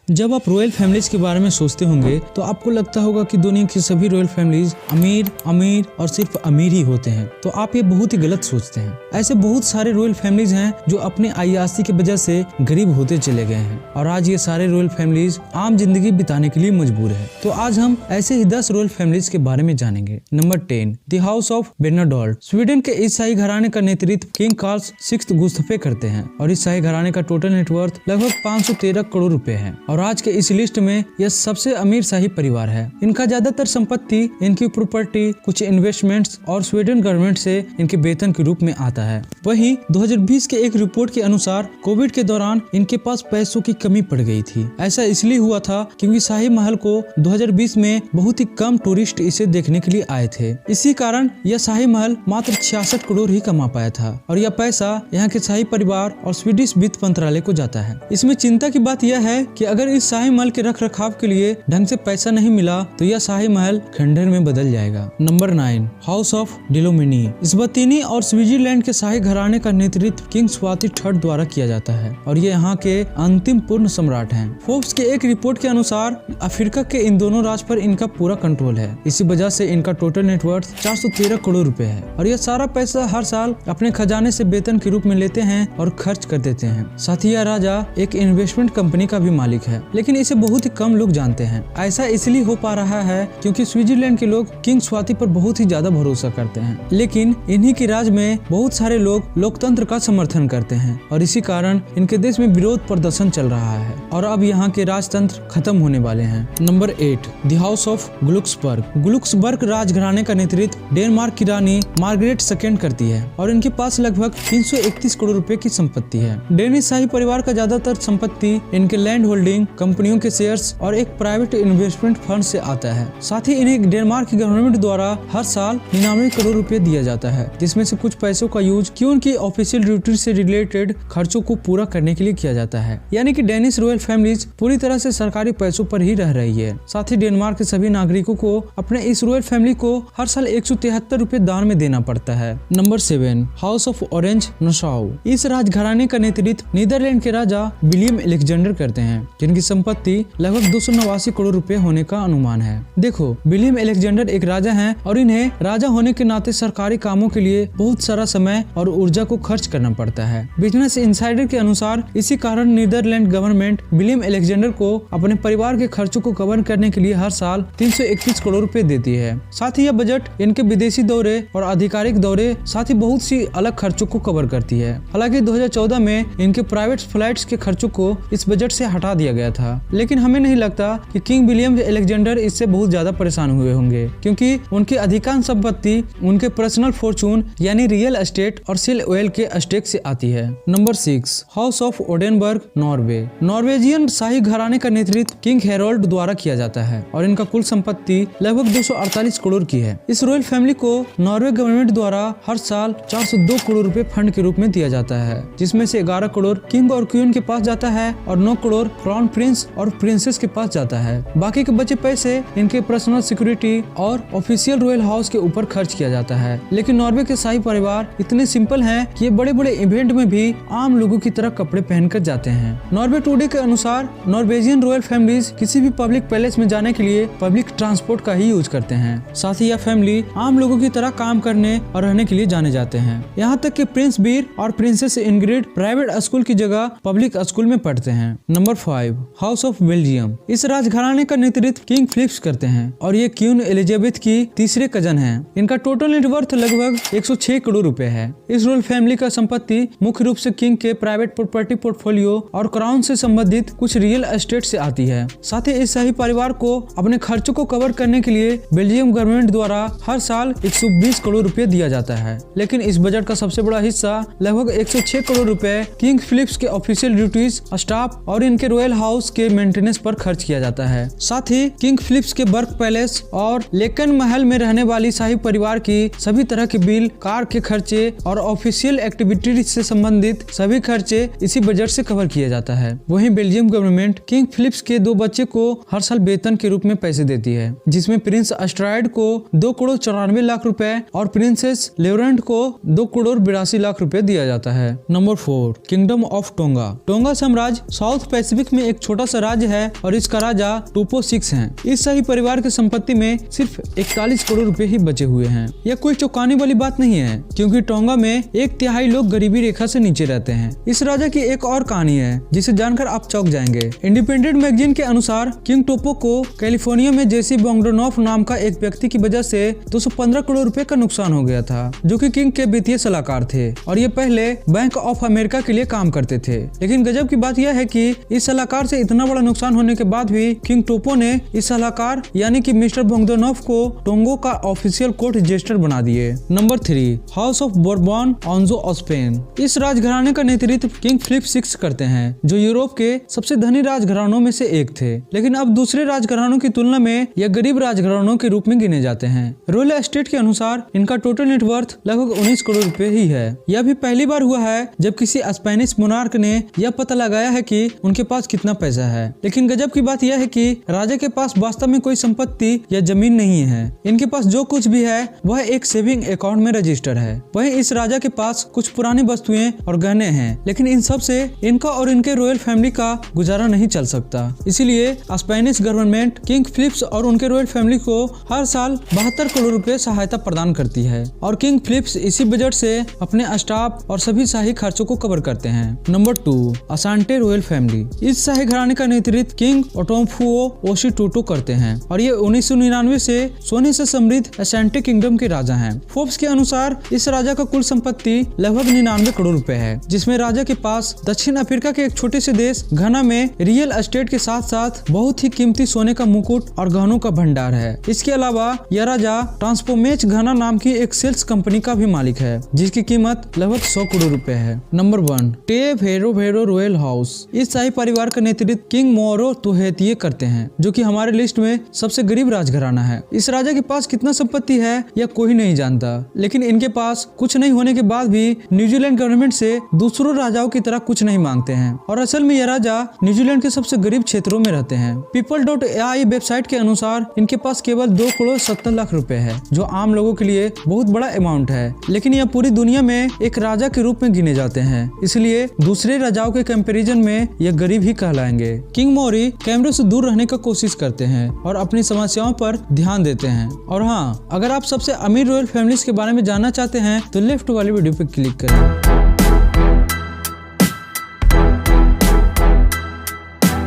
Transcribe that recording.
जब आप royal families के बारे में सोचते होंगे तो आपको लगता होगा कि दुनिया की सभी रॉयल फैमिलीज अमीर अमीर और सिर्फ अमीर ही होते हैं। तो आप ये बहुत ही गलत सोचते हैं। ऐसे बहुत सारे रॉयल फैमिलीज हैं जो अपने अय्याशी की वजह से गरीब होते चले गए हैं और आज ये सारे रॉयल फैमिलीज आम जिंदगी बिताने के लिए मजबूर है। तो आज हम ऐसे ही 10 रॉयल फैमिलीज के बारे में जानेंगे। Number 10, the house of Bernadotte. Sweden के इस शाही घराने का नेतृत्व किंग कार्ल 6 गुस्ताफ करते हैं और इस शाही घराने का टोटल नेटवर्थ लगभग 513 करोड़ रुपए है और आज के इस लिस्ट में यह सबसे अमीर शाही परिवार है। इनका ज्यादातर संपत्ति, इनकी प्रॉपर्टी, कुछ इन्वेस्टमेंट्स और स्वीडन गवर्नमेंट से इनके वेतन के रूप में आता है। वहीं 2020 के एक रिपोर्ट के अनुसार कोविड के दौरान इनके पास पैसों की कमी पड़ गई थी। ऐसा इसलिए हुआ था क्योंकि शाही महल को 2020 में बहुत ही कम टूरिस्ट इसे देखने के लिए आए थे। इसी कारण यह शाही महल मात्र 66 करोड़ ही कमा पाया था और यह पैसा यहाँ के शाही परिवार और स्वीडिश वित्त मंत्रालय को जाता है। इसमें चिंता की बात यह है कि अगर इस शाही महल के रख रखाव के लिए ढंग से पैसा नहीं मिला तो यह शाही महल खंडहर में बदल जाएगा। Number 9, house of Dlamini. Eswatini और स्विट्जरलैंड के शाही घराने का नेतृत्व किंग स्वाति III द्वारा किया जाता है और ये यहाँ के अंतिम पूर्ण सम्राट हैं। फोर्ब्स के एक रिपोर्ट के अनुसार अफ्रीका के इन दोनों राज्य पर इनका पूरा कंट्रोल है। इसी वजह से इनका टोटल नेटवर्थ 413 करोड़ रुपए है और यह सारा पैसा हर साल अपने खजाने से वेतन के रूप में लेते हैं और खर्च कर देते हैं। साथ ही यह राजा एक इन्वेस्टमेंट कंपनी का भी मालिक है, लेकिन इसे बहुत ही कम लोग जानते हैं। ऐसा इसलिए हो पा रहा है क्योंकि स्विट्जरलैंड के लोग किंग स्वाति पर बहुत ही ज्यादा भरोसा करते हैं, लेकिन इन्हीं के राज में बहुत सारे लोग लोकतंत्र का समर्थन करते हैं और इसी कारण इनके देश में विरोध प्रदर्शन चल रहा है और अब यहाँ के राजतंत्र खत्म होने वाले हैं। Number 8, the house of Glucksburg. Glucksburg राजघराने का नेतृत्व डेनमार्क की रानी मार्गरेट II करती है और इनके पास लगभग 331 करोड़ रुपए की संपत्ति है। डेनिश शाही परिवार का ज्यादातर संपत्ति इनके लैंड होल्डिंग, कंपनियों के शेयर्स और एक प्राइवेट इन्वेस्टमेंट फंड से आता है। साथ ही इन्हें डेनमार्क की गवर्नमेंट द्वारा हर साल 99 करोड़ रुपए दिया जाता है, जिसमें से कुछ पैसों का यूज क्यों उनकी ऑफिशियल ड्यूटी से रिलेटेड खर्चों को पूरा करने के लिए किया जाता है। यानी कि डेनिश रॉयल फैमिलीज पूरी तरह से सरकारी पैसों पर ही रह रही है। साथ ही डेनमार्क के सभी नागरिकों को अपने इस रॉयल फैमिली को हर साल 173 रुपए दान में देना पड़ता है। Number 7, house of orange Nassau. इस राजघराने का नेतृत्व नीदरलैंड के राजा विलियम अलेक्जेंडर करते हैं, जिनकी संपत्ति लगभग 289 करोड़ रुपए होने का अनुमान है। देखो, विलियम अलेक्जेंडर एक राजा हैं और इन्हें राजा होने के नाते सरकारी कामों के लिए बहुत सारा समय और ऊर्जा को खर्च करना पड़ता है। बिजनेस इनसाइडर के अनुसार इसी कारण नीदरलैंड गवर्नमेंट विलियम अलेक्जेंडर को अपने परिवार के खर्चों को कवर करने के लिए हर साल 331 करोड़ रुपए देती है। साथ ही यह बजट इनके विदेशी दौरे और आधिकारिक दौरे साथ ही बहुत सी अलग खर्चों को कवर करती है। हालांकि 2014 में इनके प्राइवेट फ्लाइट्स के खर्चों को इस बजट से हटा दिया गया था, लेकिन हमें नहीं लगता कि किंग विलियम अलेक्जेंडर इससे बहुत ज्यादा परेशान हुए होंगे क्योंकि उनकी अधिकांश संपत्ति उनके पर्सनल फॉर्चून यानी रियल एस्टेट और सेल ऑयल के स्टेक से आती है। Number 6, house of Oldenburg Norway. Norwegian शाही घराने का नेतृत्व किंग हेरोल्ड द्वारा किया जाता है और इनका कुल संपत्ति लगभग 248 करोड़ की है। इस रॉयल फैमिली को नॉर्वे गवर्नमेंट द्वारा हर साल 402 करोड़ रुपए फंड के रूप में दिया जाता है, जिसमें से 11 करोड़ किंग और क्वीन के पास जाता है और 9 करोड़ क्राउन प्रिंस और प्रिंसेस के पास जाता है। बाकी के बचे पैसे इनके पर्सनल सिक्योरिटी और ऑफिशियल रॉयल हाउस के ऊपर खर्च किया जाता है। लेकिन नॉर्वे के शाही परिवार इतने सिंपल हैं कि ये बड़े बड़े इवेंट में भी आम लोगों की तरह कपड़े पहनकर जाते हैं। नॉर्वे टुडे के अनुसार नॉर्वेजियन रॉयल फैमिलीज किसी भी पब्लिक पैलेस में जाने के लिए पब्लिक ट्रांसपोर्ट का ही यूज करते हैं। साथ ही यह फैमिली आम लोगों की तरह काम करने और रहने के लिए जाने जाते हैं। यहाँ तक कि प्रिंस बीर और प्रिंसेस इंग्रिड प्राइवेट स्कूल की जगह पब्लिक स्कूल में पढ़ते हैं। Number 5, house of Belgium. इस राजघराने का नेतृत्व किंग फिलिप्स करते हैं और ये क्वीन एलिजाबेथ की तीसरे कजन हैं। इनका टोटल नेटवर्थ लगभग 106 करोड़ रुपए है। इस रॉयल फैमिली का संपत्ति मुख्य रूप से किंग के प्राइवेट प्रॉपर्टी पोर्टफोलियो और क्राउन से संबंधित कुछ रियल एस्टेट से आती है। साथ ही इस शाही परिवार को अपने खर्चों को कवर करने के लिए बेल्जियम गवर्नमेंट द्वारा हर साल 120 करोड़ रुपए दिया जाता है, लेकिन इस बजट का सबसे बड़ा हिस्सा लगभग 106 करोड़ रुपए किंग फिलिप्स के ऑफिशियल ड्यूटीज, स्टाफ और इनके रॉयल हाउस के मेंटेनेंस पर खर्च किया जाता है। साथ ही किंग फिलिप्स के बर्क पैलेस और लेकन महल में रहने वाली शाही परिवार की सभी तरह के बिल, कार के खर्चे और ऑफिशियल एक्टिविटीज से संबंधित सभी खर्चे इसी बजट से कवर किया जाता है। वहीं बेल्जियम गवर्नमेंट किंग फिलिप्स के 2 बच्चे को हर साल वेतन के रूप में पैसे देती है, जिसमें प्रिंस एस्ट्राइड को 2 करोड़ 94 लाख रुपए और प्रिंसेस लेवरेंट को 2 करोड़ 82 लाख रुपए दिया जाता है। Number 4, kingdom of tonga. Tonga साम्राज्य साउथ पैसिफिक में एक एक छोटा सा राज्य है और इसका राजा टोपो 6 है। इस शाही परिवार की संपत्ति में सिर्फ 41 करोड़ रुपए ही बचे हुए हैं। यह कोई चौंकाने वाली बात नहीं है, क्योंकि टोंगा में 1/3 लोग गरीबी रेखा से नीचे रहते हैं। इस राजा की एक और कहानी है जिसे जानकर आप चौंक जाएंगे। इंडिपेंडेंट मैगजीन के अनुसार किंग टोपो को कैलिफोर्निया में जेसी बोंगडोनोफ नाम का एक व्यक्ति की वजह से 215 करोड़ रुपए का नुकसान हो गया था, जो कि किंग के वित्तीय सलाहकार थे और ये पहले बैंक ऑफ अमेरिका के लिए काम करते थे। लेकिन गजब की बात यह है कि इस सलाहकार से इतना बड़ा नुकसान होने के बाद भी किंग टोपो ने इस सलाहकार यानी कि मिस्टर बोंगडोनोफ को टोंगो का ऑफिशियल कोर्ट रजिस्टर बना दिए। Number 3, house of Bourbon Anjou of Spain. इस राजघराने का नेतृत्व किंग फिलिप 6 करते हैं, जो यूरोप के सबसे धनी राजघरानों में से एक थे। लेकिन अब दूसरे राजघरानों की तुलना में यह गरीब राजघरानों के रूप में गिने जाते हैं। रॉयल एस्टेट के अनुसार इनका टोटल नेटवर्थ लगभग 19 करोड़ रुपए ही है। यह भी पहली बार हुआ है जब किसी स्पेनिश मोनार्क ने यह पता लगाया है कि उनके पास कितना पैसा है। लेकिन गजब की बात यह है कि राजा के पास वास्तव में कोई संपत्ति या जमीन नहीं है। इनके पास जो कुछ भी है वह एक सेविंग अकाउंट में रजिस्टर है। वहीं इस राजा के पास कुछ पुरानी वस्तुएं और गहने हैं, लेकिन इन सब से इनका और इनके रॉयल फैमिली का गुजारा नहीं चल सकता। इसीलिए स्पेनिश गवर्नमेंट किंग फिलिप्स और उनके रॉयल फैमिली को हर साल 72 करोड़ रुपए सहायता प्रदान करती है और किंग फिलिप्स इसी बजट से अपने स्टाफ और सभी शाही खर्चों को कवर करते हैं। Number 2, Asante royal family. इस शाही घराने का नेतृत्व किंग ओटोफुओ ओशिटोटो करते हैं और ये 1999 से सोने से समृद्ध असांटे किंगडम के राजा हैं। फोर्ब्स के अनुसार इस राजा का कुल संपत्ति लगभग 99 करोड़ रुपए है, जिसमें राजा के पास दक्षिण अफ्रीका के एक छोटे से देश घाना में रियल एस्टेट के साथ साथ बहुत ही कीमती सोने का मुकुट और गहनों का भंडार है। इसके अलावा यह राजा ट्रांसपोमेच घाना नाम की एक सेल्स कंपनी का भी मालिक है, जिसकी कीमत लगभग 100 करोड़ रुपए है। नंबर 1, टे भेरो भेरो रॉयल हाउस। इस शाही परिवार का नेतृत्व किंग मोरो तुहेतिये करते हैं, जो कि हमारे लिस्ट में सबसे गरीब राजघराना है। इस राजा के पास कितना संपत्ति है यह कोई नहीं जानता, लेकिन इनके पास कुछ नहीं होने के बाद भी न्यूजीलैंड गवर्नमेंट से दूसरों राजाओं की तरह कुछ नहीं मांगते हैं और असल में यह राजा न्यूजीलैंड के सबसे गरीब क्षेत्रों में रहते हैं। people.ai वेबसाइट के अनुसार इनके पास केवल 2 करोड़ 70 लाख रुपए है, जो आम लोगों के लिए बहुत बड़ा अमाउंट है, लेकिन यह पूरी दुनिया में एक राजा के रूप में गिने जाते हैं। इसलिए दूसरे राजाओं के कंपैरिजन में यह गरीब ही कहलाएंगे। किंग मोरी कैमरे से दूर रहने का कोशिश करते हैं और अपनी समस्याओं पर ध्यान देते हैं। और हाँ, अगर आप सबसे अमीर रॉयल फैमिलीज के बारे में जानना चाहते हैं तो लेफ्ट वाली वीडियो पे क्लिक करें।